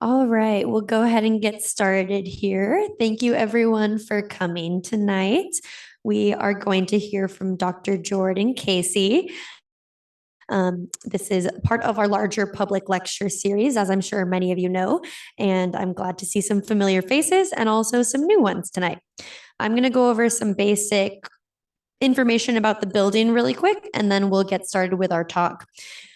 All right, we'll go ahead and get started here. Thank you everyone for coming tonight. We are going to hear from Dr. Jordan Casey. This is part of our larger public lecture series, as I'm sure many of you know, and I'm glad to see some familiar faces and also some new ones tonight. I'm going to go over some basic information about the building really quick, and then we'll get started with our talk.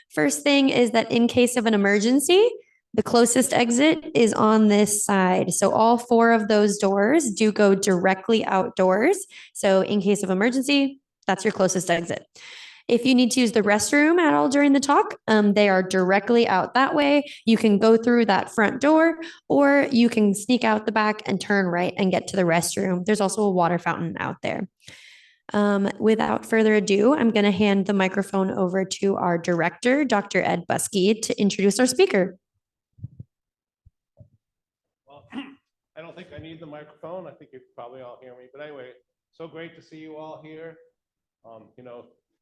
First thing is that in case of an emergency, the closest exit is on this side. So all four of those doors do go directly outdoors. So in case of emergency, that's your closest exit. If you need to use the restroom at all during the talk, they are directly out that way. You can go through that front door, or you can sneak out the back and turn right and get to the restroom. There's also a water fountain out there. Without further ado, I'm going to hand the microphone over to our director, Dr. Ed Buskey, to introduce our speaker. Well, I don't think I need the microphone. I think you probably all hear me. But anyway, so great to see you all here.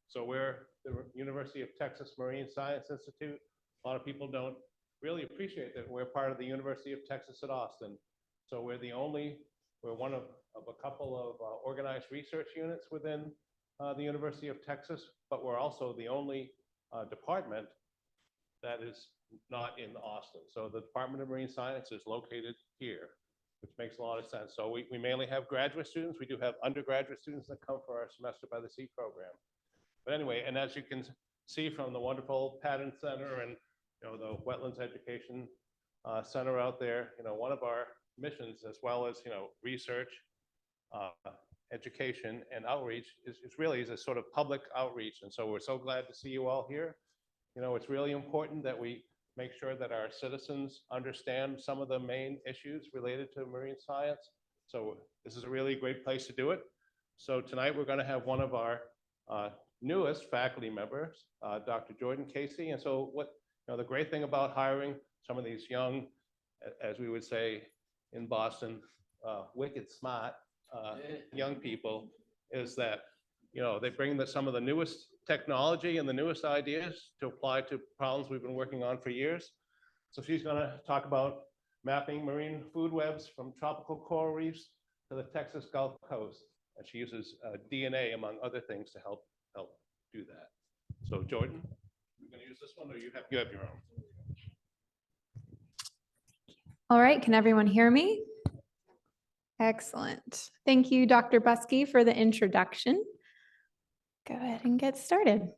So we're the University of Texas Marine Science Institute. A lot of people don't really appreciate that we're part of the University of Texas at Austin. So we're one of a couple of organized research units within the University of Texas, but we're also the only department that is not in Austin. So the Department of Marine Science is located here, which makes a lot of sense. So we mainly have graduate students. We do have undergraduate students that come for our Semester by the Sea program. But anyway, and as you can see from the wonderful Patton Center and the Wetlands Education Center out there, one of our missions, as well as research, education, and outreach, is really a sort of public outreach. And so we're so glad to see you all here. It's really important that we make sure that our citizens understand some of the main issues related to marine science. So this is a really great place to do it. So tonight we're going to have one of our newest faculty members, Dr. Jordan Casey. And so the great thing about hiring some of these young, as we would say in Boston, wicked smart young people, is that they bring some of the newest technology and the newest ideas to apply to problems we've been working on for years. So she's going to talk about mapping marine food webs from tropical coral reefs to the Texas Gulf Coast. And she uses DNA, among other things, to help do that. So Jordan, you're going to use this one, or you have your own? All right, can everyone hear me? Excellent. Thank you, Dr. Buskey, for the introduction. Go ahead and get started.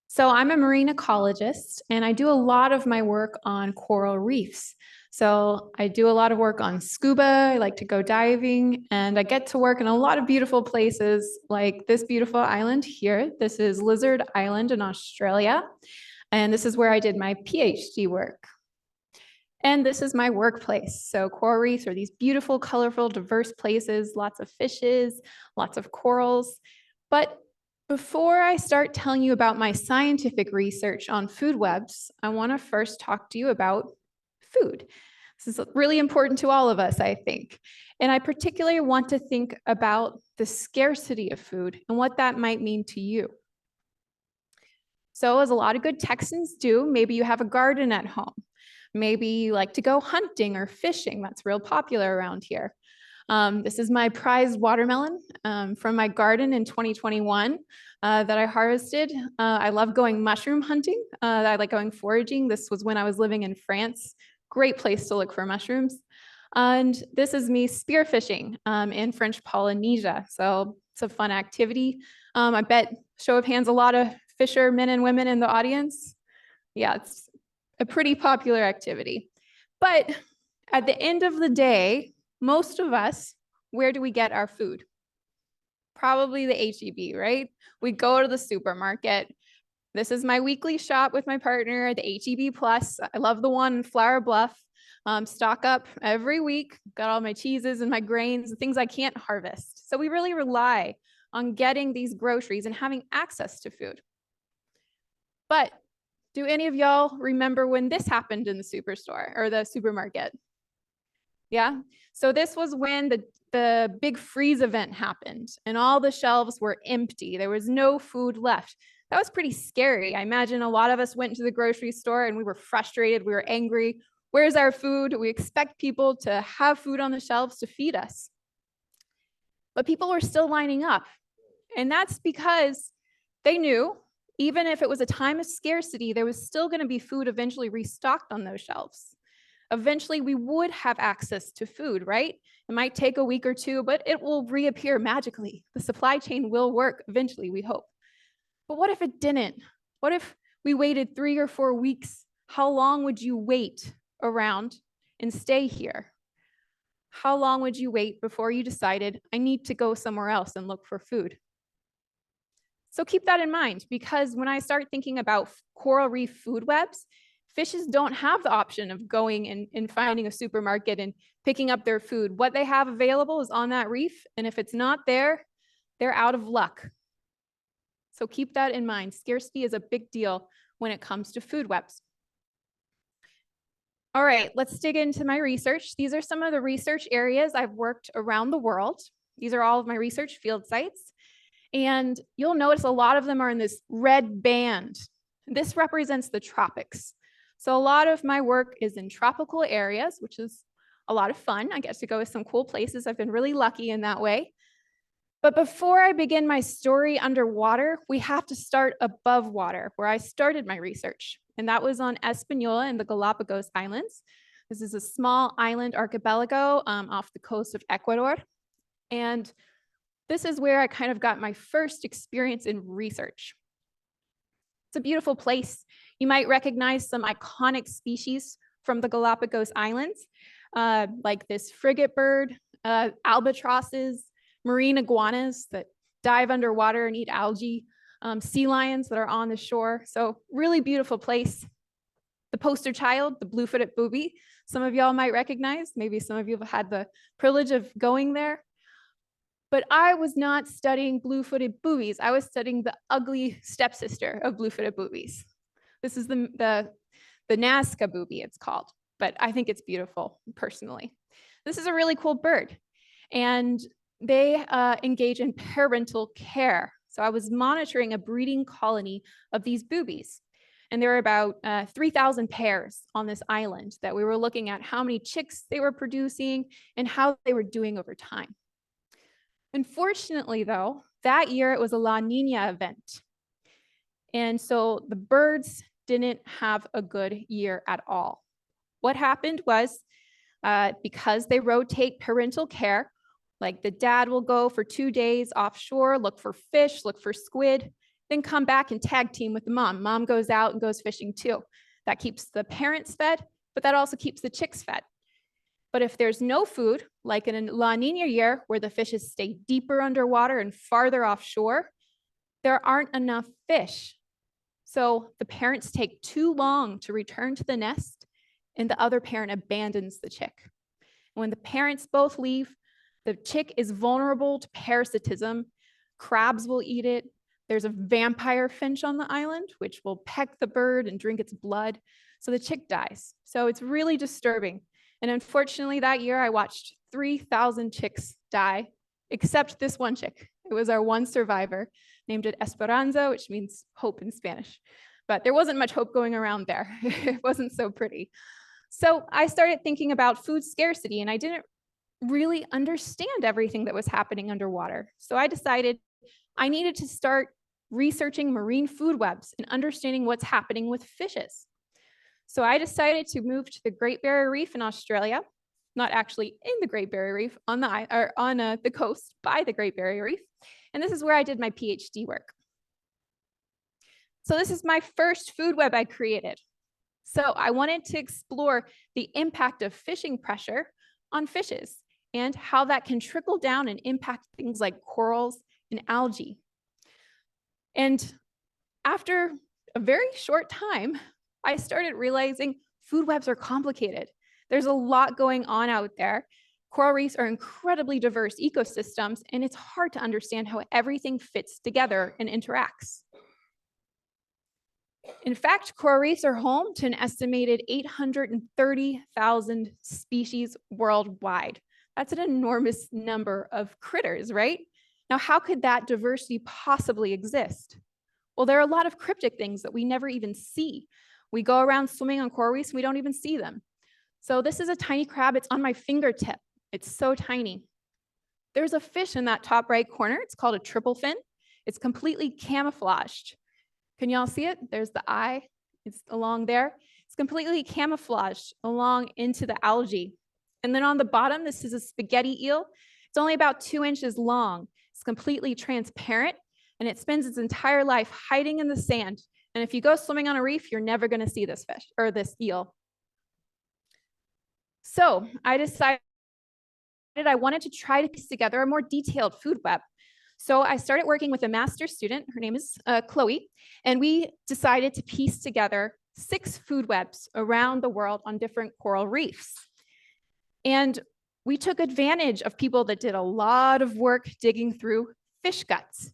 So I'm a marine ecologist, and I do a lot of my work on coral reefs. So I do a lot of work on scuba. I like to go diving, and I get to work in a lot of beautiful places like this beautiful island here. This is Lizard Island in Australia, and this is where I did my PhD work. And this is my workplace. So coral reefs are these beautiful, colorful, diverse places, lots of fishes, lots of corals. But before I start telling you about my scientific research on food webs, I want to first talk to you about food. This is really important to all of us, I think. And I particularly want to think about the scarcity of food and what that might mean to you. So as a lot of good Texans do, maybe you have a garden at home. Maybe you like to go hunting or fishing. That's real popular around here. This is my prized watermelon from my garden in 2021 that I harvested. I love going mushroom hunting. I like going foraging. This was when I was living in France. Great place to look for mushrooms. And this is me spearfishing in French Polynesia. So it's a fun activity. I bet, show of hands, a lot of fishermen and women in the audience. Yeah, it's a pretty popular activity. But at the end of the day, most of us, where do we get our food? Probably the H-E-B, right? We go to the supermarket. This is my weekly shop with my partner, the H-E-B Plus. I love the one in Flower Bluff. Stock up every week. Got all my cheeses and my grains, the things I can't harvest. So we really rely on getting these groceries and having access to food. But do any of y'all remember when this happened in the superstore or the supermarket? Yeah, so this was when the big freeze event happened and all the shelves were empty. There was no food left. That was pretty scary. I imagine a lot of us went to the grocery store and we were frustrated, we were angry. Where's our food? We expect people to have food on the shelves to feed us. But people were still lining up. And that's because they knew, even if it was a time of scarcity, there was still going to be food eventually restocked on those shelves. Eventually, we would have access to food, right? It might take a week or two, but it will reappear magically. The supply chain will work eventually, we hope. But what if it didn't? What if we waited 3 or 4 weeks? How long would you wait around and stay here? How long would you wait before you decided, I need to go somewhere else and look for food? So keep that in mind, because when I start thinking about coral reef food webs, fishes don't have the option of going and finding a supermarket and picking up their food. What they have available is on that reef, and if it's not there, they're out of luck. So keep that in mind. Scarcity is a big deal when it comes to food webs. All right, let's dig into my research. These are some of the research areas I've worked around the world. These are all of my research field sites. And you'll notice a lot of them are in this red band. This represents the tropics. So a lot of my work is in tropical areas, which is a lot of fun. I get to go to some cool places. I've been really lucky in that way. But before I begin my story underwater, we have to start above water, where I started my research. And that was on Española in the Galapagos Islands. This is a small island archipelago off the coast of Ecuador. And this is where I kind of got my first experience in research. It's a beautiful place. You might recognize some iconic species from the Galapagos Islands, like this frigate bird, albatrosses, marine iguanas that dive underwater and eat algae, sea lions that are on the shore. So really beautiful place. The poster child, the blue-footed booby, some of y'all might recognize. Maybe some of you have had the privilege of going there. But I was not studying blue-footed boobies. I was studying the ugly stepsister of blue-footed boobies. This is the Nazca booby, it's called, but I think it's beautiful personally. This is a really cool bird, and they engage in parental care. So I was monitoring a breeding colony of these boobies, and there were about 3,000 pairs on this island that we were looking at how many chicks they were producing and how they were doing over time. Unfortunately, though, that year it was a La Nina event. And so the birds didn't have a good year at all. What happened was, because they rotate parental care, like the dad will go for 2 days offshore, look for fish, look for squid, then come back and tag team with the mom. Mom goes out and goes fishing too. That keeps the parents fed, but that also keeps the chicks fed. But if there's no food, like in a La Nina year where the fishes stay deeper underwater and farther offshore, there aren't enough fish. So the parents take too long to return to the nest, and the other parent abandons the chick. When the parents both leave, the chick is vulnerable to parasitism. Crabs will eat it. There's a vampire finch on the island, which will peck the bird and drink its blood. So the chick dies. So it's really disturbing. And unfortunately, that year I watched 3,000 chicks die, except this one chick. It was our one survivor, named it Esperanza, which means hope in Spanish. But there wasn't much hope going around there. It wasn't so pretty. So I started thinking about food scarcity, and I didn't really understand everything that was happening underwater. So I decided I needed to start researching marine food webs and understanding what's happening with fishes. So I decided to move to the Great Barrier Reef in Australia, not actually in the Great Barrier Reef, on the coast by the Great Barrier Reef. And this is where I did my PhD work. So this is my first food web I created. So I wanted to explore the impact of fishing pressure on fishes and how that can trickle down and impact things like corals and algae. And after a very short time, I started realizing food webs are complicated. There's a lot going on out there. Coral reefs are incredibly diverse ecosystems, and it's hard to understand how everything fits together and interacts. In fact, coral reefs are home to an estimated 830,000 species worldwide. That's an enormous number of critters, right? Now, how could that diversity possibly exist? Well, there are a lot of cryptic things that we never even see. We go around swimming on coral reefs and we don't even see them. So this is a tiny crab. It's on my fingertip. It's so tiny. There's a fish in that top right corner. It's called a triple fin. It's completely camouflaged. Can y'all see it? There's the eye. It's along there. It's completely camouflaged along into the algae. And then on the bottom, this is a spaghetti eel. It's only about 2 inches long. It's completely transparent, and it spends its entire life hiding in the sand. And if you go swimming on a reef, you're never going to see this fish or this eel. So I decided I wanted to try to piece together a more detailed food web. So I started working with a master's student. Her name is Chloe, and we decided to piece together 6 food webs around the world on different coral reefs. And we took advantage of people that did a lot of work digging through fish guts.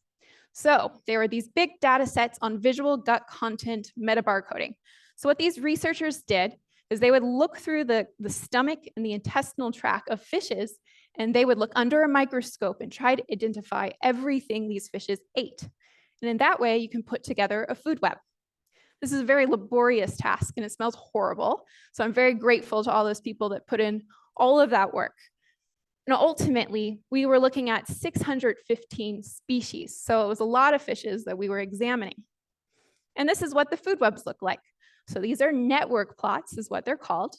So there were these big data sets on visual gut content metabarcoding. So what these researchers did is they would look through the stomach and the intestinal tract of fishes, and they would look under a microscope and try to identify everything these fishes ate. And in that way, you can put together a food web. This is a very laborious task, and it smells horrible. So I'm very grateful to all those people that put in all of that work. And ultimately, we were looking at 615 species. So it was a lot of fishes that we were examining. And this is what the food webs look like. So these are network plots, is what they're called.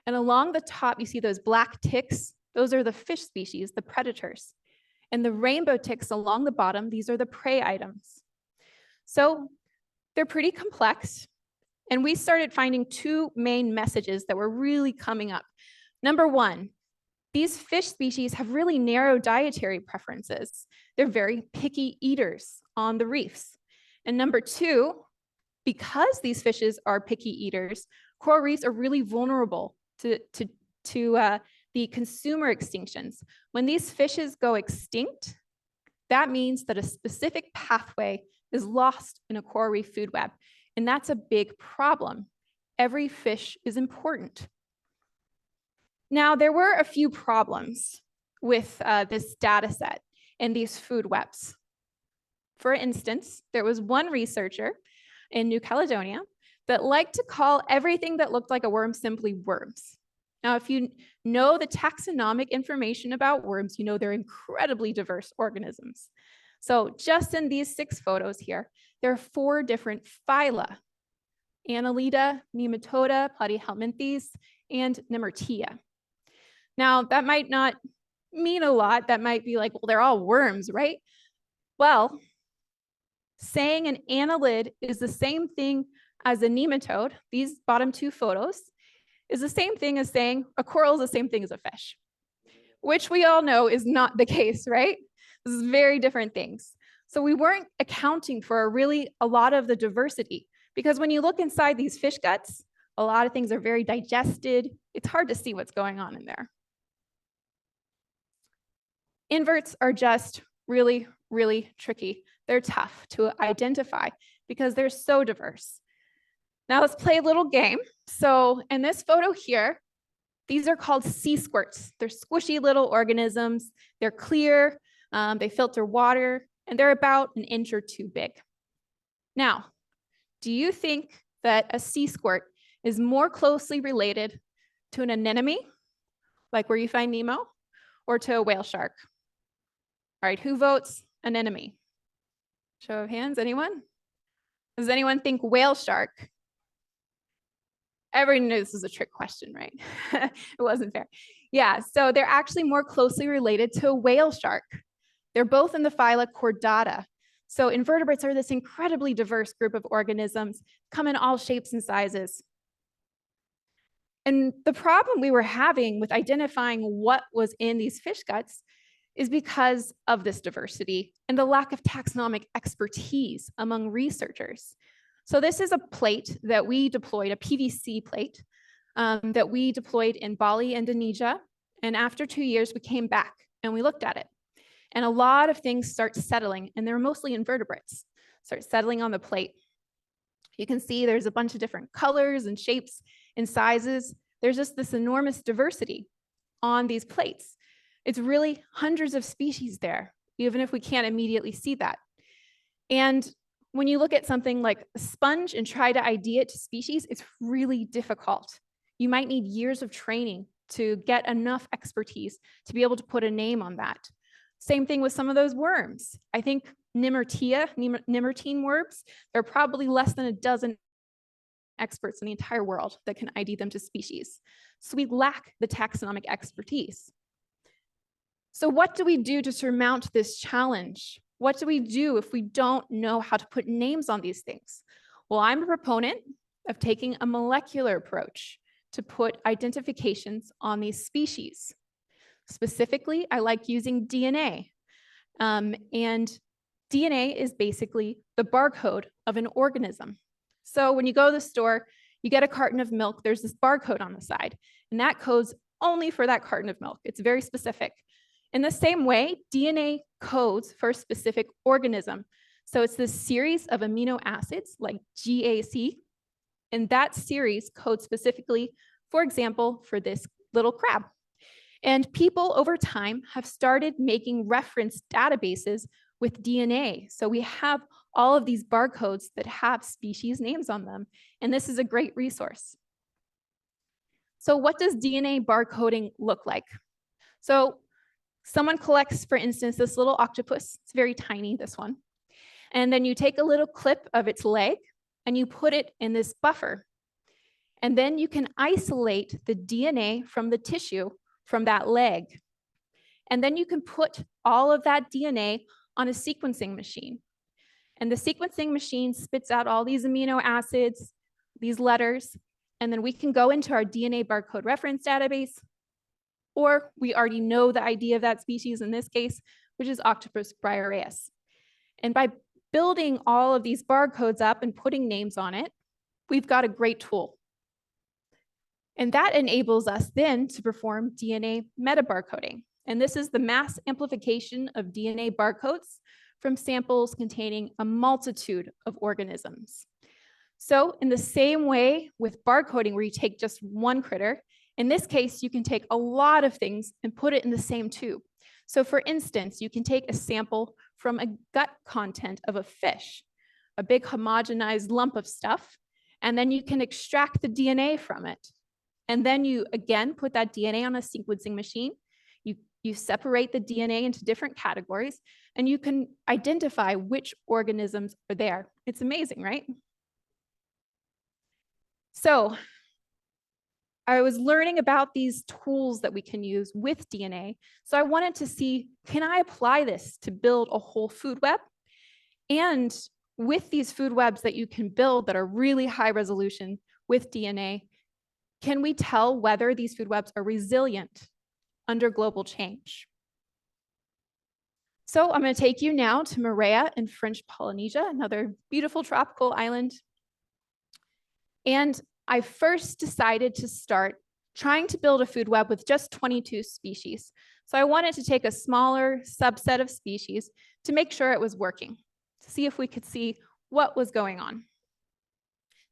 And along the top, you see those black ticks. Those are the fish species, the predators. And the rainbow ticks along the bottom, these are the prey items. So they're pretty complex. And we started finding 2 main messages that were really coming up. Number 1, these fish species have really narrow dietary preferences. They're very picky eaters on the reefs. And number 2, because these fishes are picky eaters, coral reefs are really vulnerable to the consumer extinctions. When these fishes go extinct, that means that a specific pathway is lost in a coral reef food web. And that's a big problem. Every fish is important. Now, there were a few problems with this data set and these food webs. For instance, there was one researcher in New Caledonia that liked to call everything that looked like a worm simply worms. Now, if you know the taxonomic information about worms, you know they're incredibly diverse organisms. So just in these 6 photos here, there are 4 different phyla: Annelida, Nematoda, Platyhelminthes, and Nemertea. Now, that might not mean a lot. That might be like, well, they're all worms, right? Well, saying an annelid is the same thing as a nematode, these bottom 2 photos, is the same thing as saying a coral is the same thing as a fish, which we all know is not the case, right? This is very different things. So we weren't accounting for a lot of the diversity, because when you look inside these fish guts, a lot of things are very digested. It's hard to see what's going on in there. Inverts are just really, really tricky. They're tough to identify because they're so diverse. Now let's play a little game. So in this photo here, these are called sea squirts. They're squishy little organisms. They're clear, they filter water, and they're about 1 inch or 2 big. Now, do you think that a sea squirt is more closely related to an anemone, like where you find Nemo, or to a whale shark? All right, who votes anemone? Show of hands, anyone? Does anyone think whale shark? Everyone knows this is a trick question, right? It wasn't fair. Yeah, so they're actually more closely related to a whale shark. They're both in the phyla Chordata. So invertebrates are this incredibly diverse group of organisms, come in all shapes and sizes. And the problem we were having with identifying what was in these fish guts is because of this diversity and the lack of taxonomic expertise among researchers. So this is a plate that we deployed, a PVC plate that we deployed in Bali, Indonesia. And after 2 years, we came back and we looked at it. And a lot of things start settling, and they're mostly invertebrates, start settling on the plate. You can see there's a bunch of different colors and shapes and sizes. There's just this enormous diversity on these plates. It's really hundreds of species there, even if we can't immediately see that. And when you look at something like a sponge and try to ID it to species, it's really difficult. You might need years of training to get enough expertise to be able to put a name on that. Same thing with some of those worms. I think Nemertine worms, there are probably less than a dozen experts in the entire world that can ID them to species. So we lack the taxonomic expertise. So what do we do to surmount this challenge? What do we do if we don't know how to put names on these things? Well, I'm a proponent of taking a molecular approach to put identifications on these species. Specifically, I like using DNA. And DNA is basically the barcode of an organism. So when you go to the store, you get a carton of milk, there's this barcode on the side, and that codes only for that carton of milk. It's very specific. In the same way, DNA codes for a specific organism. So it's this series of amino acids like GAC, and that series codes specifically, for example, for this little crab. And people over time have started making reference databases with DNA. So we have all of these barcodes that have species names on them, and this is a great resource. So what does DNA barcoding look like? So someone collects, for instance, this little octopus. It's very tiny, this one. And then you take a little clip of its leg and you put it in this buffer. And then you can isolate the DNA from the tissue from that leg. And then you can put all of that DNA on a sequencing machine. And the sequencing machine spits out all these amino acids, these letters, and then we can go into our DNA barcode reference database, or we already know the ID of that species in this case, which is Octopus briareus. And by building all of these barcodes up and putting names on it, we've got a great tool. And that enables us then to perform DNA metabarcoding. And this is the mass amplification of DNA barcodes from samples containing a multitude of organisms. So in the same way with barcoding, where you take just one critter, in this case, you can take a lot of things and put it in the same tube. So for instance, you can take a sample from a gut content of a fish, a big homogenized lump of stuff, and then you can extract the DNA from it. And then you, again, put that DNA on a sequencing machine. You separate the DNA into different categories, and you can identify which organisms are there. It's amazing, right? So I was learning about these tools that we can use with DNA. So I wanted to see, can I apply this to build a whole food web? And with these food webs that you can build that are really high resolution with DNA, can we tell whether these food webs are resilient under global change? So I'm going to take you now to Moorea in French Polynesia, another beautiful tropical island. And I first decided to start trying to build a food web with just 22 species. So I wanted to take a smaller subset of species to make sure it was working, to see if we could see what was going on.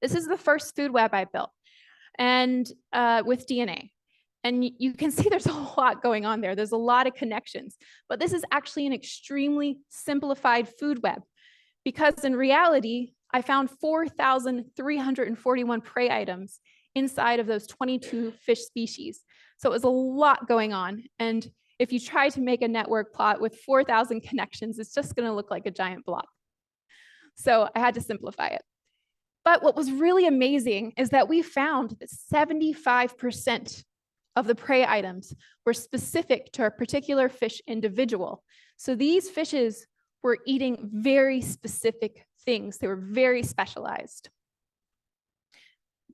This is the first food web I built, and with DNA. And you can see there's a lot going on there. There's a lot of connections, but this is actually an extremely simplified food web, because in reality, I found 4,341 prey items inside of those 22 fish species. So it was a lot going on. And if you try to make a network plot with 4,000 connections, it's just going to look like a giant blob. So I had to simplify it. But what was really amazing is that we found that 75% of the prey items were specific to a particular fish individual. So these fishes were eating very specific things. They were very specialized.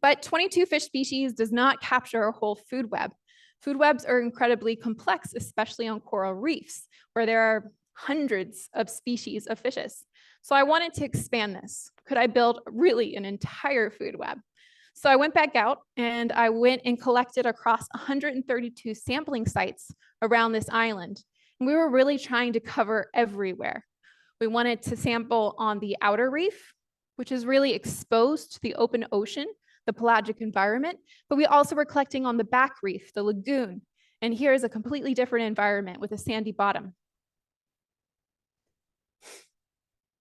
But 22 fish species does not capture a whole food web. Food webs are incredibly complex, especially on coral reefs, where there are hundreds of species of fishes. So I wanted to expand this. Could I build really an entire food web? So I went back out and I went and collected across 132 sampling sites around this island. And we were really trying to cover everywhere. We wanted to sample on the outer reef, which is really exposed to the open ocean, the pelagic environment, but we also were collecting on the back reef, the lagoon. And here is a completely different environment with a sandy bottom.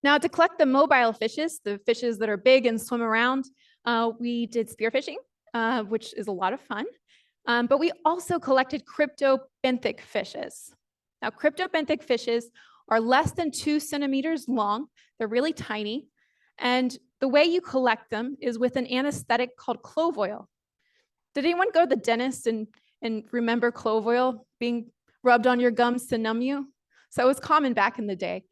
Now, to collect the mobile fishes, the fishes that are big and swim around, we did spearfishing. which is a lot of fun. But we also collected cryptobenthic fishes. Now, cryptobenthic fishes are less than 2 centimeters long. They're really tiny. And the way you collect them is with an anesthetic called clove oil. Did anyone go to the dentist and remember clove oil being rubbed on your gums to numb you? So it was common back in the day.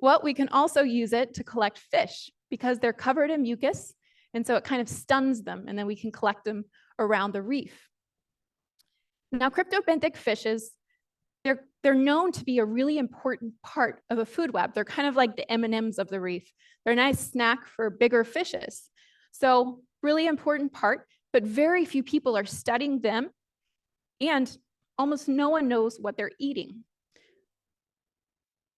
Well, we can also use it to collect fish because they're covered in mucus. And so it kind of stuns them, and then we can collect them around the reef. Now, cryptobenthic fishes, they're known to be a really important part of a food web. They're kind of like the M&Ms of the reef. They're a nice snack for bigger fishes. So really important part, but very few people are studying them, and almost no one knows what they're eating.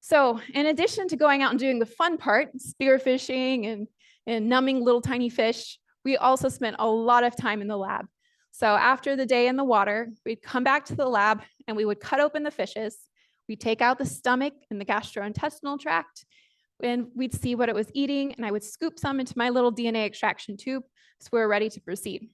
So in addition to going out and doing the fun part, spearfishing and numbing little tiny fish, we also spent a lot of time in the lab. So after the day in the water, we'd come back to the lab and we would cut open the fishes. We'd take out the stomach and the gastrointestinal tract, and we'd see what it was eating, and I would scoop some into my little DNA extraction tube so we're ready to proceed.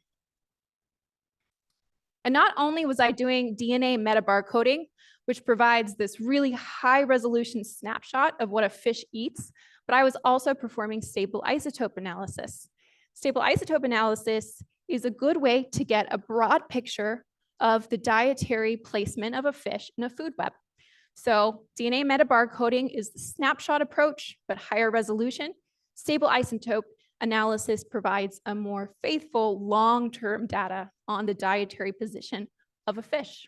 And not only was I doing DNA metabarcoding, which provides this really high resolution snapshot of what a fish eats, but I was also performing stable isotope analysis. Stable isotope analysis is a good way to get a broad picture of the dietary placement of a fish in a food web. So DNA metabarcoding is the snapshot approach, but higher resolution. Stable isotope analysis provides a more faithful long-term data on the dietary position of a fish.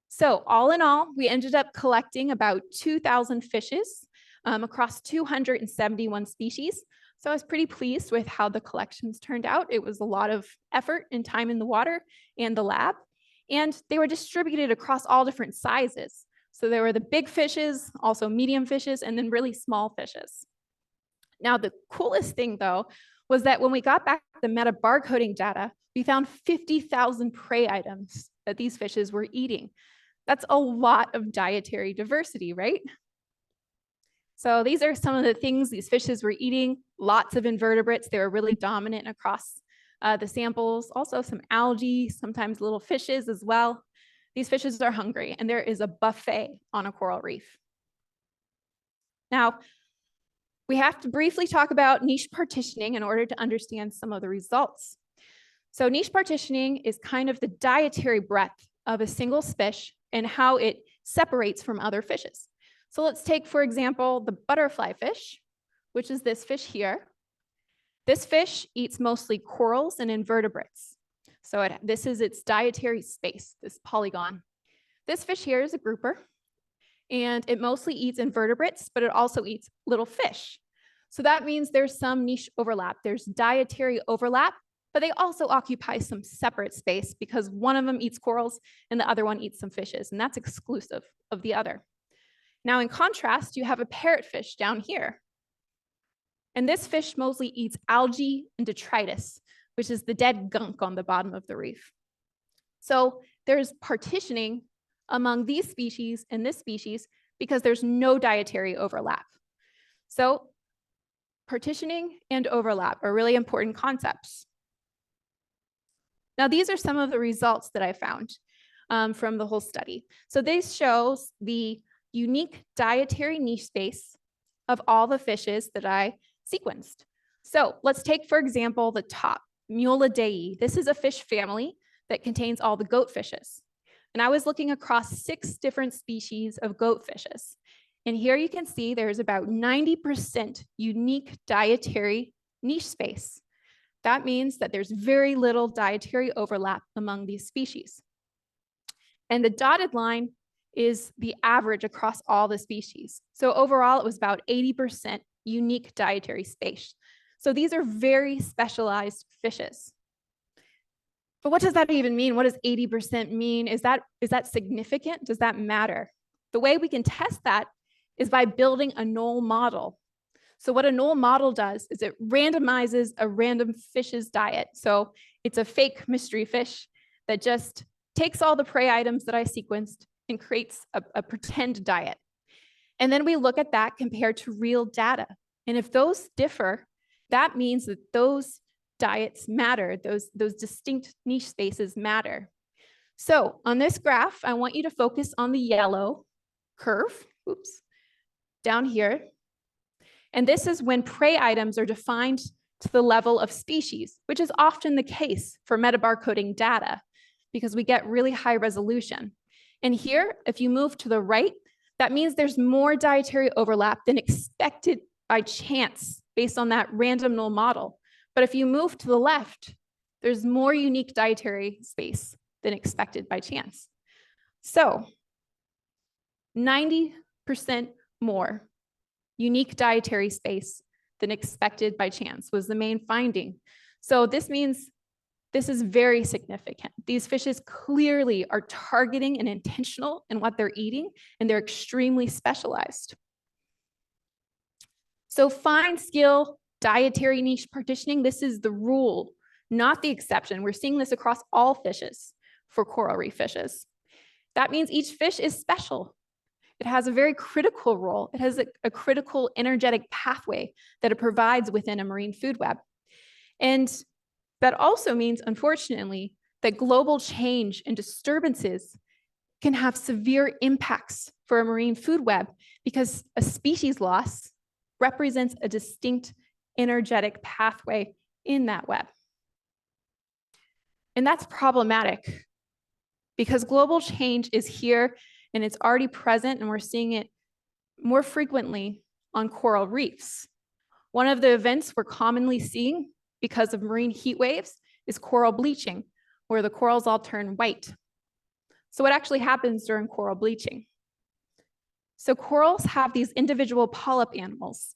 So all in all, we ended up collecting about 2,000 fishes across 271 species. So I was pretty pleased with how the collections turned out. It was a lot of effort and time in the water and the lab, and they were distributed across all different sizes. So there were the big fishes, also medium fishes, and then really small fishes. Now, the coolest thing, though, was that when we got back the metabarcoding data, we found 50,000 prey items that these fishes were eating. That's a lot of dietary diversity, right? So these are some of the things these fishes were eating. Lots of invertebrates. They were really dominant across the samples. Also some algae, sometimes little fishes as well. These fishes are hungry, and there is a buffet on a coral reef. Now, we have to briefly talk about niche partitioning in order to understand some of the results. So niche partitioning is kind of the dietary breadth of a single fish and how it separates from other fishes. So let's take, for example, the butterfly fish, which is this fish here. This fish eats mostly corals and invertebrates. So this is its dietary space, this polygon. This fish here is a grouper, and it mostly eats invertebrates, but it also eats little fish. So that means there's some niche overlap. There's dietary overlap, but they also occupy some separate space because one of them eats corals and the other one eats some fishes, and that's exclusive of the other. Now, in contrast, you have a parrotfish down here. And this fish mostly eats algae and detritus, which is the dead gunk on the bottom of the reef. So there's partitioning among these species and this species because there's no dietary overlap. So partitioning and overlap are really important concepts. Now, these are some of the results that I found from the whole study. So this shows the unique dietary niche space of all the fishes that I sequenced. So let's take, for example, the top, Mulidae. This is a fish family that contains all the goat fishes. And I was looking across 6 different species of goat fishes. And here you can see there's about 90% unique dietary niche space. That means that there's very little dietary overlap among these species. And the dotted line is the average across all the species. So overall, it was about 80% unique dietary space. So these are very specialized fishes. But what does that even mean? What does 80% mean? Is that significant? Does that matter? The way we can test that is by building a null model. So what a null model does is it randomizes a random fish's diet. So it's a fake mystery fish that just takes all the prey items that I sequenced and creates a pretend diet. And then we look at that compared to real data. And if those differ, that means that those diets matter. Those distinct niche spaces matter. So on this graph, I want you to focus on the yellow curve, oops, down here. And this is when prey items are defined to the level of species, which is often the case for metabarcoding data because we get really high resolution. And here, if you move to the right, that means there's more dietary overlap than expected by chance based on that random null model. But if you move to the left, there's more unique dietary space than expected by chance. So 90% more unique dietary space than expected by chance was the main finding. So this means this is very significant. These fishes clearly are targeting and intentional in what they're eating, and they're extremely specialized. So fine scale dietary niche partitioning, this is the rule, not the exception. We're seeing this across all fishes for coral reef fishes. That means each fish is special. It has a very critical role. It has a critical energetic pathway that it provides within a marine food web. And that also means, unfortunately, that global change and disturbances can have severe impacts for a marine food web because a species loss represents a distinct energetic pathway in that web. And that's problematic because global change is here and it's already present, and we're seeing it more frequently on coral reefs. One of the events we're commonly seeing because of marine heat waves is coral bleaching, where the corals all turn white. So what actually happens during coral bleaching? So corals have these individual polyp animals,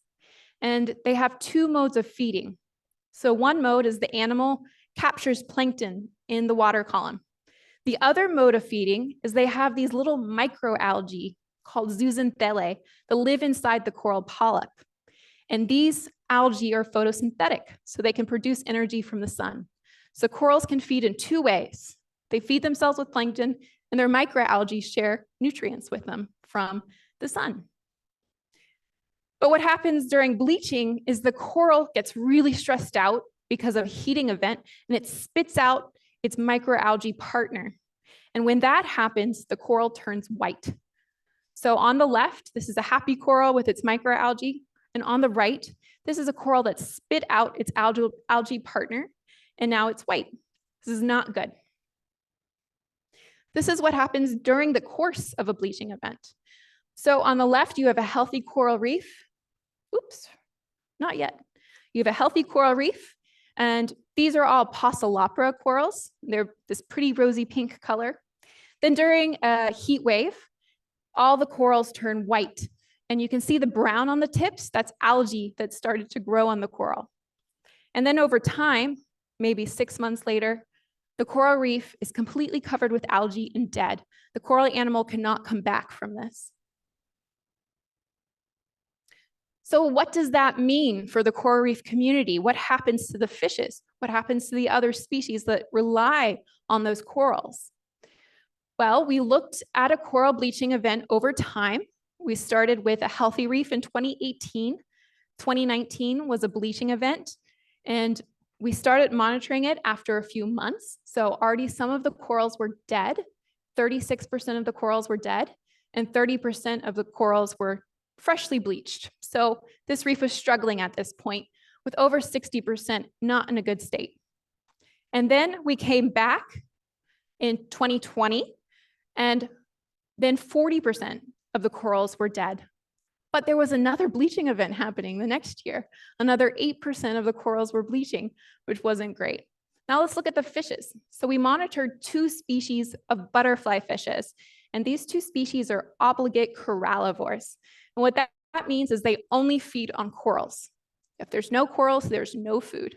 and they have two modes of feeding. So one mode is the animal captures plankton in the water column. The other mode of feeding is they have these little microalgae called zooxanthellae that live inside the coral polyp. And these algae are photosynthetic, so they can produce energy from the sun. So corals can feed in two ways. They feed themselves with plankton, and their microalgae share nutrients with them from the sun. But what happens during bleaching is the coral gets really stressed out because of a heating event, and it spits out its microalgae partner. And when that happens, the coral turns white. So on the left, this is a happy coral with its microalgae. And on the right, this is a coral that spit out its algae partner, and now it's white. This is not good. This is what happens during the course of a bleaching event. So on the left, you have a healthy coral reef. Oops, not yet. You have a healthy coral reef, and these are all Poeciloptera corals. They're this pretty rosy pink color. Then during a heat wave, all the corals turn white. And you can see the brown on the tips, that's algae that started to grow on the coral. And then over time, maybe 6 months later, the coral reef is completely covered with algae and dead. The coral animal cannot come back from this. So what does that mean for the coral reef community? What happens to the fishes? What happens to the other species that rely on those corals? Well, we looked at a coral bleaching event over time. We started with a healthy reef in 2018. 2019 was a bleaching event, and we started monitoring it after a few months. So already some of the corals were dead. 36% of the corals were dead, and 30% of the corals were freshly bleached. So this reef was struggling at this point, with over 60% not in a good state. And then we came back in 2020, and then 40% of the corals were dead. But there was another bleaching event happening the next year. Another 8% of the corals were bleaching, which wasn't great. Now let's look at the fishes. So we monitored 2 species of butterfly fishes, and these 2 species are obligate corallivores. And what that means is they only feed on corals. If there's no corals, there's no food.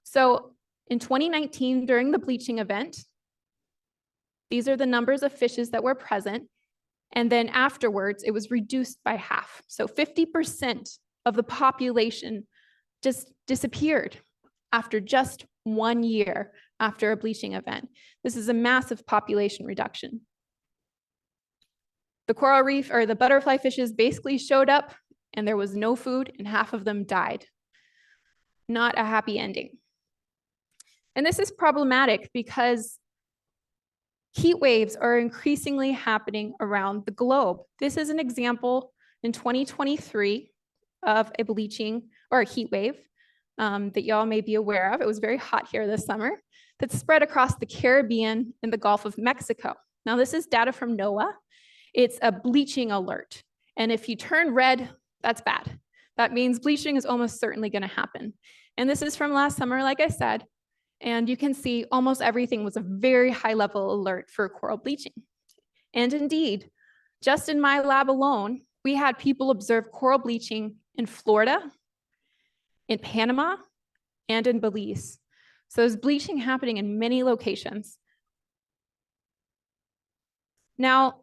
So in 2019, during the bleaching event, these are the numbers of fishes that were present. And then afterwards, it was reduced by half. So 50% of the population just disappeared after just 1 year after a bleaching event. This is a massive population reduction. The coral reef, or the butterfly fishes, basically showed up and there was no food and half of them died. Not a happy ending. And this is problematic because heat waves are increasingly happening around the globe. This is an example in 2023 of a bleaching or a heat wave that y'all may be aware of. It was very hot here this summer that spread across the Caribbean and the Gulf of Mexico. Now, this is data from NOAA. It's a bleaching alert. And if you turn red, that's bad. That means bleaching is almost certainly going to happen. And this is from last summer, like I said. And you can see almost everything was a very high level alert for coral bleaching. And indeed, just in my lab alone, we had people observe coral bleaching in Florida, in Panama, and in Belize. So there's bleaching happening in many locations. Now,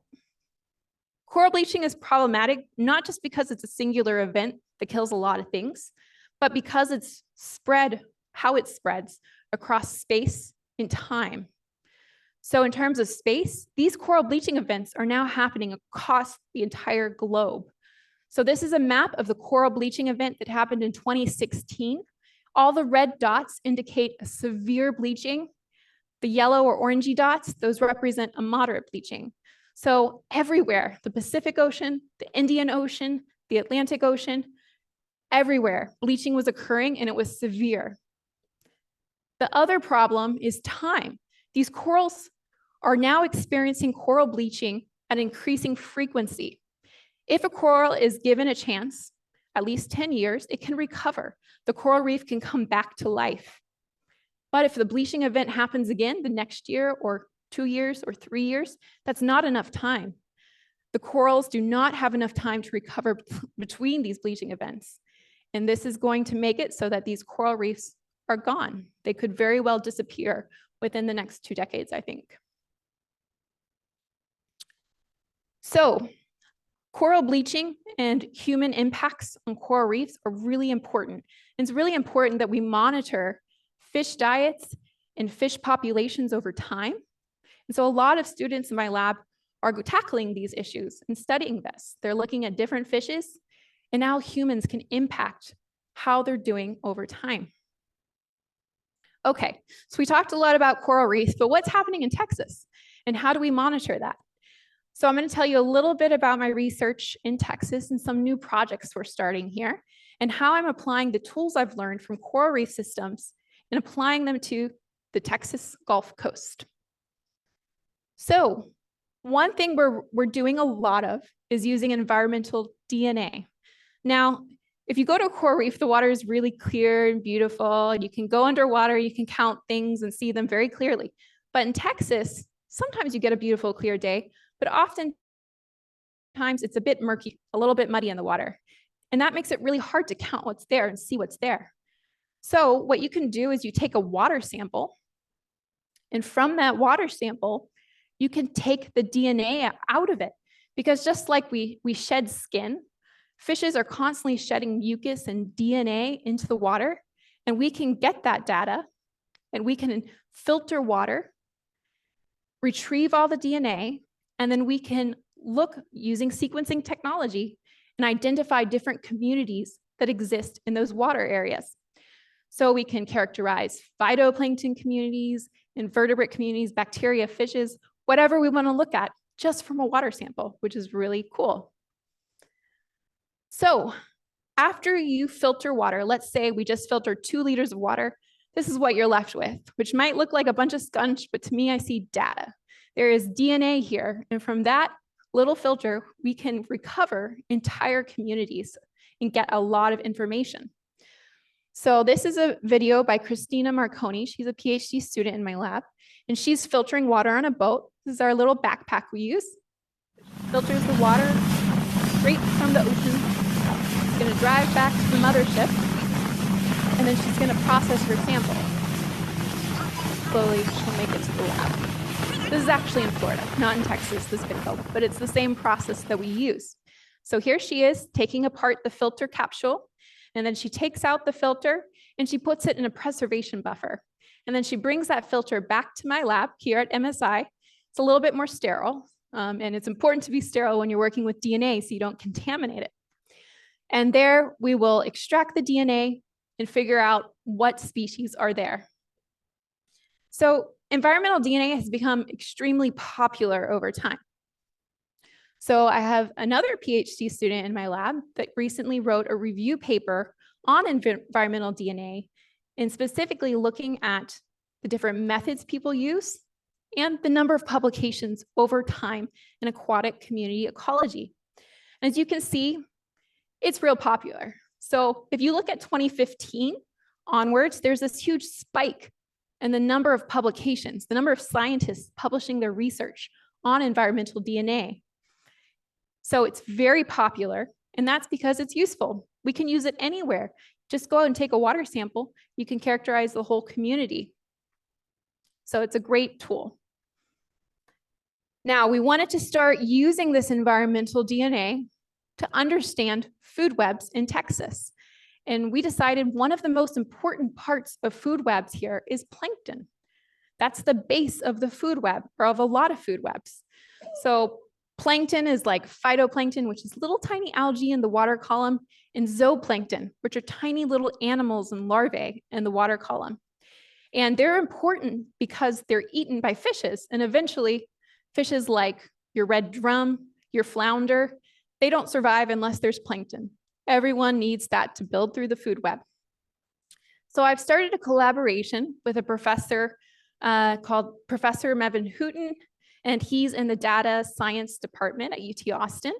coral bleaching is problematic, not just because it's a singular event that kills a lot of things, but because it's spread, how it spreads across space and time. So in terms of space, these coral bleaching events are now happening across the entire globe. So this is a map of the coral bleaching event that happened in 2016. All the red dots indicate a severe bleaching. The yellow or orangey dots, those represent a moderate bleaching. So everywhere, the Pacific Ocean, the Indian Ocean, the Atlantic Ocean, everywhere, bleaching was occurring and it was severe. The other problem is time. These corals are now experiencing coral bleaching at increasing frequency. If a coral is given a chance, at least 10 years, it can recover. The coral reef can come back to life. But if the bleaching event happens again the next year or 2 years or 3 years, that's not enough time. The corals do not have enough time to recover between these bleaching events. And this is going to make it so that these coral reefs are gone. They could very well disappear within the next 2 decades, I think. So, coral bleaching and human impacts on coral reefs are really important. And it's really important that we monitor fish diets and fish populations over time. And so a lot of students in my lab are tackling these issues and studying this. They're looking at different fishes and how humans can impact how they're doing over time. Okay, so we talked a lot about coral reefs, but what's happening in Texas and how do we monitor that? So I'm going to tell you a little bit about my research in Texas and some new projects we're starting here and how I'm applying the tools I've learned from coral reef systems and applying them to the Texas Gulf Coast. So one thing we're doing a lot of is using environmental DNA. Now, if you go to a coral reef, the water is really clear and beautiful, and you can go underwater, you can count things and see them very clearly. But in Texas, sometimes you get a beautiful, clear day, but oftentimes it's a bit murky, a little bit muddy in the water. And that makes it really hard to count what's there and see what's there. So what you can do is you take a water sample, and from that water sample, you can take the DNA out of it. Because just like we shed skin, fishes are constantly shedding mucus and DNA into the water, and we can get that data, and we can filter water, retrieve all the DNA, and then we can look using sequencing technology and identify different communities that exist in those water areas. So we can characterize phytoplankton communities, invertebrate communities, bacteria, fishes, whatever we want to look at just from a water sample, which is really cool. So after you filter water, let's say we just filtered 2 liters of water, this is what you're left with, which might look like a bunch of scunch, but to me, I see data. There is DNA here, and from that little filter, we can recover entire communities and get a lot of information. So this is a video by Christina Marconi. She's a PhD student in my lab, and she's filtering water on a boat. This is our little backpack we use. Filters the water straight from the ocean. She's going to drive back to the mothership, and then she's going to process her sample. Slowly, she'll make it to the lab. This is actually in Florida, not in Texas, this video, but it's the same process that we use. So here she is taking apart the filter capsule, and then she takes out the filter and she puts it in a preservation buffer. And then she brings that filter back to my lab here at MSI. It's a little bit more sterile, and it's important to be sterile when you're working with DNA so you don't contaminate it. And there we will extract the DNA and figure out what species are there. So environmental DNA has become extremely popular over time. So I have another PhD student in my lab that recently wrote a review paper on environmental DNA and specifically looking at the different methods people use and the number of publications over time in aquatic community ecology. And as you can see, it's real popular. So if you look at 2015 onwards, there's this huge spike in the number of publications, the number of scientists publishing their research on environmental DNA. So it's very popular, and that's because it's useful. We can use it anywhere. Just go out and take a water sample. You can characterize the whole community. So it's a great tool. Now, we wanted to start using this environmental DNA to understand food webs in Texas. And we decided one of the most important parts of food webs here is plankton. That's the base of the food web, or of a lot of food webs. So plankton is like phytoplankton, which is little tiny algae in the water column, and zooplankton, which are tiny little animals and larvae in the water column. And they're important because they're eaten by fishes, and eventually fishes like your red drum, your flounder, they don't survive unless there's plankton. Everyone needs that to build through the food web. So I've started a collaboration with a professor called Professor Mevin Hooten, and he's in the data science department at UT Austin,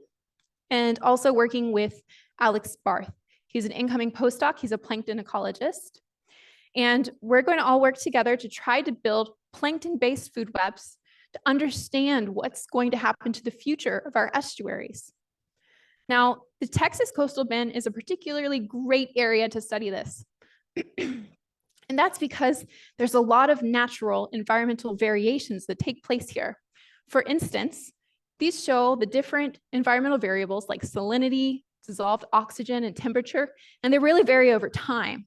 and also working with Alex Barth. He's an incoming postdoc. He's a plankton ecologist. And we're going to all work together to try to build plankton-based food webs to understand what's going to happen to the future of our estuaries. Now, the Texas coastal bend is a particularly great area to study this. And that's because there's a lot of natural environmental variations that take place here. For instance, these show the different environmental variables like salinity, dissolved oxygen, and temperature, and they really vary over time.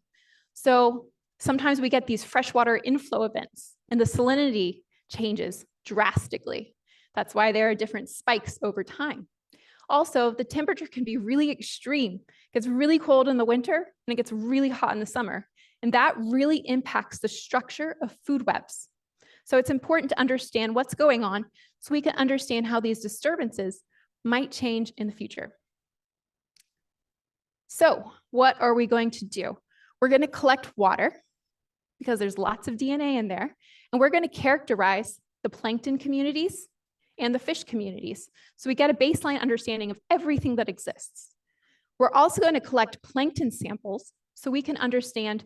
So sometimes we get these freshwater inflow events, and the salinity changes drastically. That's why there are different spikes over time. Also, the temperature can be really extreme. It gets really cold in the winter, and it gets really hot in the summer. And that really impacts the structure of food webs. So it's important to understand what's going on so we can understand how these disturbances might change in the future. So what are we going to do? We're going to collect water because there's lots of DNA in there, and we're going to characterize the plankton communities and the fish communities so we get a baseline understanding of everything that exists. We're also going to collect plankton samples so we can understand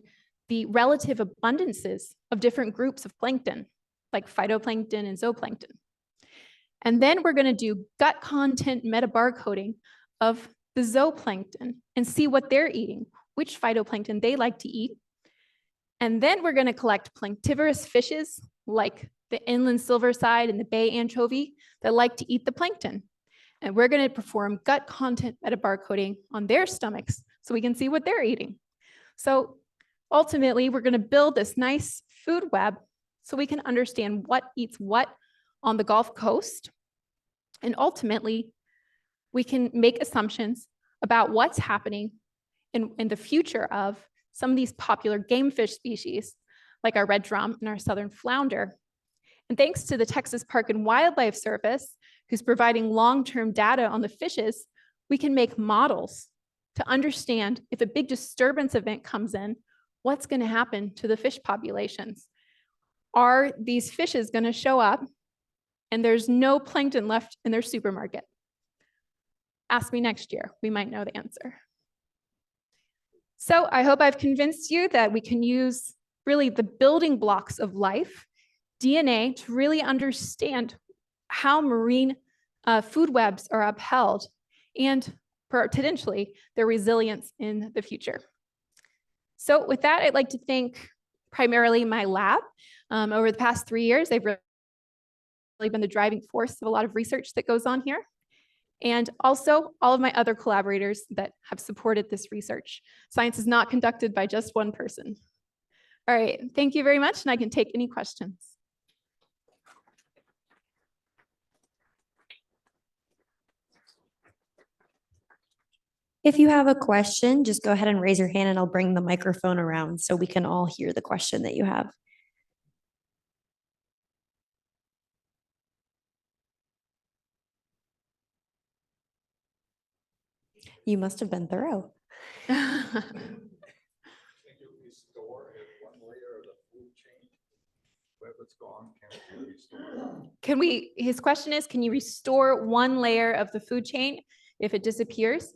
the relative abundances of different groups of plankton, like phytoplankton and zooplankton. And then we're going to do gut content metabarcoding of the zooplankton and see what they're eating, which phytoplankton they like to eat. And then we're going to collect planktivorous fishes like the inland silverside and the bay anchovy that like to eat the plankton. And we're going to perform gut content metabarcoding on their stomachs so we can see what they're eating. So ultimately, we're going to build this nice food web so we can understand what eats what on the Gulf Coast. And ultimately, we can make assumptions about what's happening in the future of some of these popular game fish species, like our red drum and our southern flounder. And thanks to the Texas Park and Wildlife Service, who's providing long-term data on the fishes, we can make models to understand if a big disturbance event comes in, what's going to happen to the fish populations? Are these fishes going to show up and there's no plankton left in their supermarket? Ask me next year. We might know the answer. So I hope I've convinced you that we can use really the building blocks of life, DNA, to really understand how marine food webs are upheld and potentially their resilience in the future. So with that, I'd like to thank primarily my lab. Over the past 3 years, they've really been the driving force of a lot of research that goes on here. And also all of my other collaborators that have supported this research. Science is not conducted by just one person. All right, thank you very much, and I can take any questions. If you have a question, just go ahead and raise your hand and I'll bring the microphone around so we can all hear the question that you have. You must have been thorough. Can you restore one layer of the food chain? Where it's gone, can you restore? His question is, can you restore one layer of the food chain if it disappears?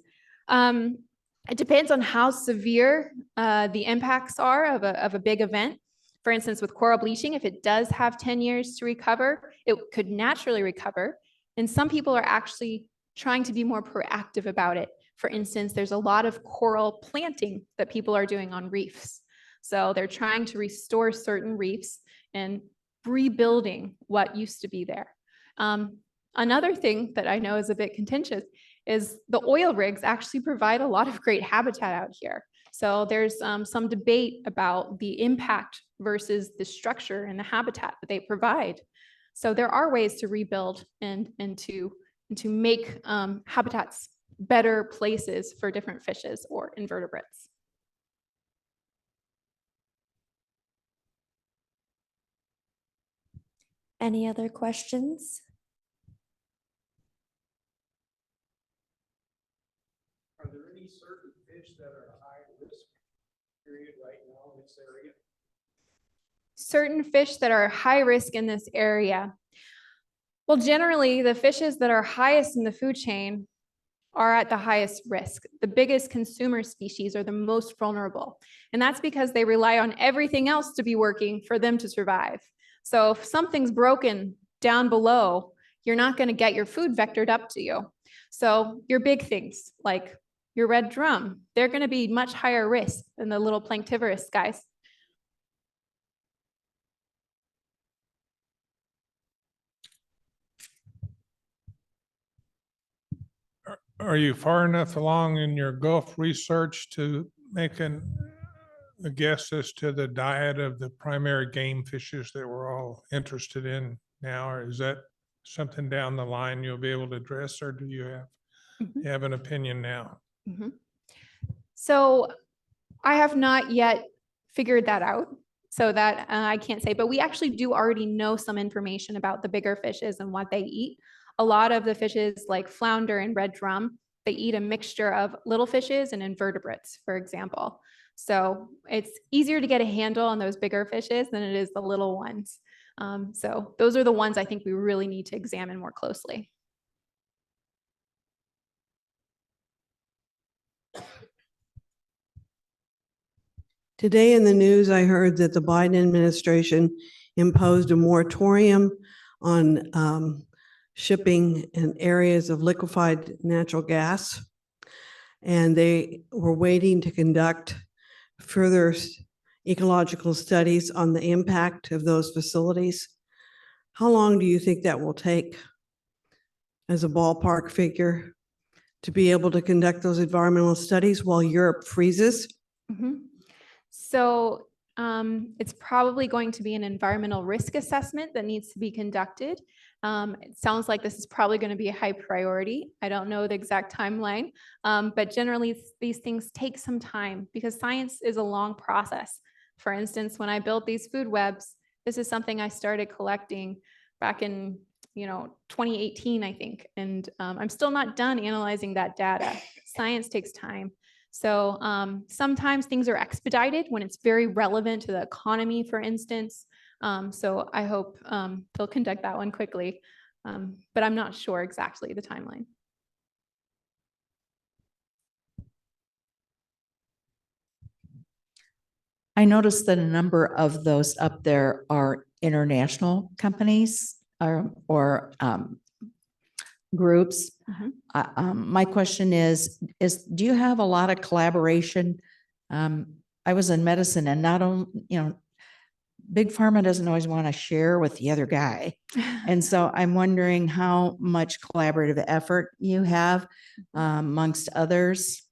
It depends on how severe the impacts are of a big event. For instance, with coral bleaching, if it does have 10 years to recover, it could naturally recover. And some people are actually trying to be more proactive about it. For instance, there's a lot of coral planting that people are doing on reefs. So they're trying to restore certain reefs and rebuilding what used to be there. Another thing that I know is a bit contentious is the oil rigs actually provide a lot of great habitat out here. So there's some debate about the impact versus the structure and the habitat that they provide. So there are ways to rebuild and to make habitats better places for different fishes or invertebrates. Any other questions? Are there any certain fish that are high risk period right now in this area? Certain fish that are high risk in this area. Well, generally, the fishes that are highest in the food chain are at the highest risk. The biggest consumer species are the most vulnerable. And that's because they rely on everything else to be working for them to survive. So if something's broken down below, you're not going to get your food vectored up to you. So your big things like your red drum, they're going to be much higher risk than the little planktivorous guys. Are you far enough along in your Gulf research to make a guess as to the diet of the primary game fishes that we're all interested in now? Or is that something down the line you'll be able to address, or do you have an opinion now? Mm-hmm. So I have not yet figured that out, so that I can't say, but we actually do already know some information about the bigger fishes and what they eat. A lot of the fishes like flounder and red drum, they eat a mixture of little fishes and invertebrates, for example. So it's easier to get a handle on those bigger fishes than it is the little ones. So those are the ones I think we really need to examine more closely. Today in the news, I heard that the Biden administration imposed a moratorium on shipping in areas of liquefied natural gas. And they were waiting to conduct further ecological studies on the impact of those facilities. How long do you think that will take as a ballpark figure to be able to conduct those environmental studies while Europe freezes? Mm-hmm. So it's probably going to be an environmental risk assessment that needs to be conducted. It sounds like this is probably going to be a high priority. I don't know the exact timeline, but generally these things take some time because science is a long process. For instance, when I built these food webs, this is something I started collecting back in 2018, I think, and I'm still not done analyzing that data. Science takes time. So sometimes things are expedited when it's very relevant to the economy, for instance. So I hope they'll conduct that one quickly, but I'm not sure exactly the timeline. I noticed that a number of those up there are international companies or groups. My question is, do you have a lot of collaboration? I was in medicine, and not only, Big Pharma doesn't always want to share with the other guy. And so I'm wondering how much collaborative effort you have amongst others.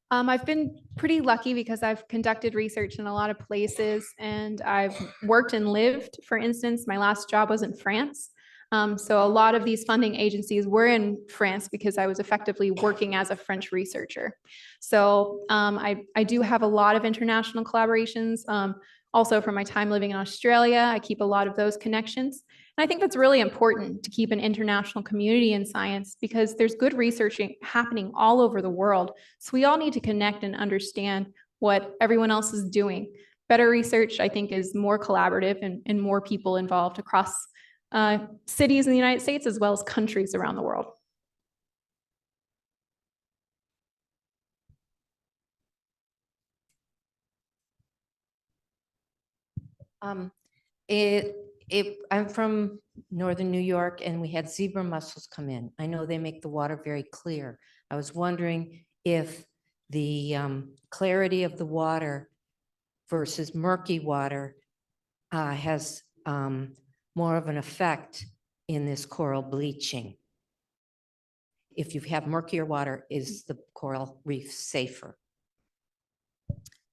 I've been pretty lucky because I've conducted research in a lot of places, and I've worked and lived. For instance, my last job was in France. So a lot of these funding agencies were in France because I was effectively working as a French researcher. So I do have a lot of international collaborations. Also from my time living in Australia, I keep a lot of those connections. And I think that's really important to keep an international community in science because there's good research happening all over the world. So we all need to connect and understand what everyone else is doing. Better research, I think, is more collaborative and more people involved across cities in the United States as well as countries around the world. Um, I'm from northern New York and we had zebra mussels come in. I know they make the water very clear. I was wondering if the clarity of the water versus murky water has more of an effect in this coral bleaching. If you have murkier water, is the coral reef safer?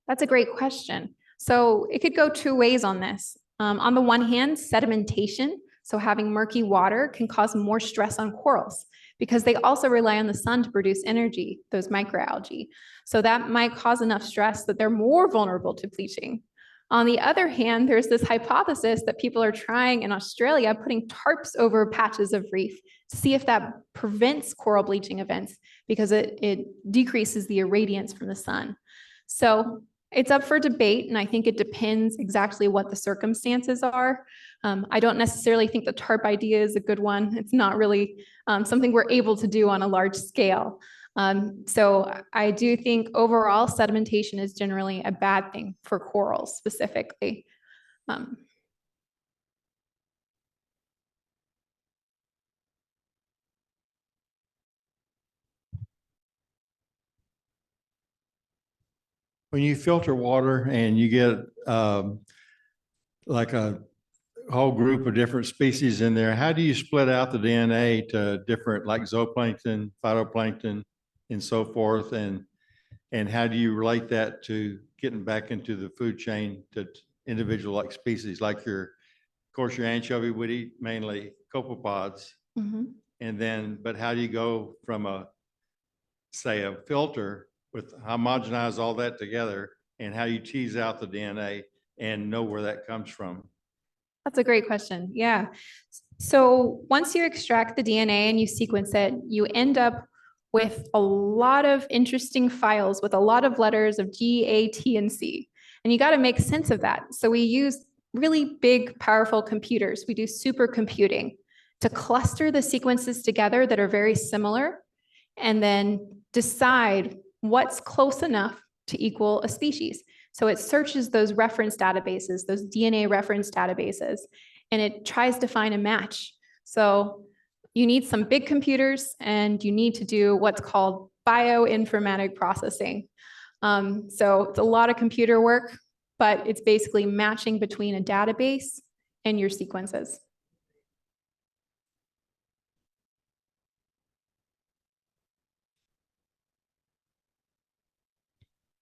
That's a great question. So it could go two ways on this. On the one hand, sedimentation, so having murky water can cause more stress on corals because they also rely on the sun to produce energy, those microalgae. So that might cause enough stress that they're more vulnerable to bleaching. On the other hand, there's this hypothesis that people are trying in Australia, putting tarps over patches of reef to see if that prevents coral bleaching events because it decreases the irradiance from the sun. So it's up for debate, and I think it depends exactly what the circumstances are. I don't necessarily think the TARP idea is a good one. It's not really something we're able to do on a large scale. So I do think overall sedimentation is generally a bad thing for corals specifically. When you filter water and you get like a whole group of different species in there, how do you split out the DNA to different, like zooplankton, phytoplankton, and so forth? And how do you relate that to getting back into the food chain to individual like species, like of course, your anchovy would eat mainly copepods. And then, but how do you go from say a filter with homogenize all that together, and how you tease out the DNA and know where that comes from? That's a great question. Yeah. So once you extract the DNA and you sequence it, you end up with a lot of interesting files with a lot of letters of G, A, T, and C. And you got to make sense of that. So we use really big, powerful computers. We do supercomputing to cluster the sequences together that are very similar and then decide what's close enough to equal a species. So it searches those reference databases, those DNA reference databases, and it tries to find a match. So you need some big computers and you need to do what's called bioinformatic processing. So it's a lot of computer work, but it's basically matching between a database and your sequences.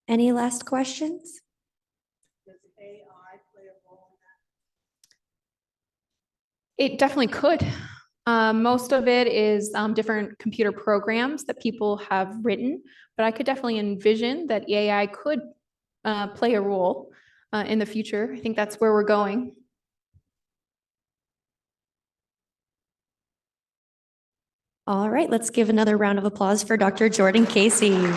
Any last questions? Does AI play a role in that? It definitely could. Most of it is different computer programs that people have written, but I could definitely envision that AI could play a role in the future. I think that's where we're going. All right, let's give another round of applause for Dr. Jordan Casey.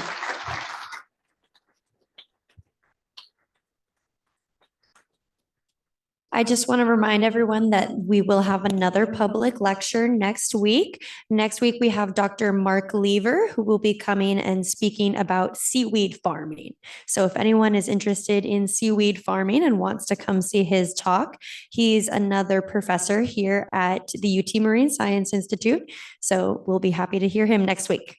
I just want to remind everyone that we will have another public lecture next week. Next week, we have Dr. Mark Lever, who will be coming and speaking about seaweed farming. So if anyone is interested in seaweed farming and wants to come see his talk, he's another professor here at the UT Marine Science Institute. So we'll be happy to hear him next week.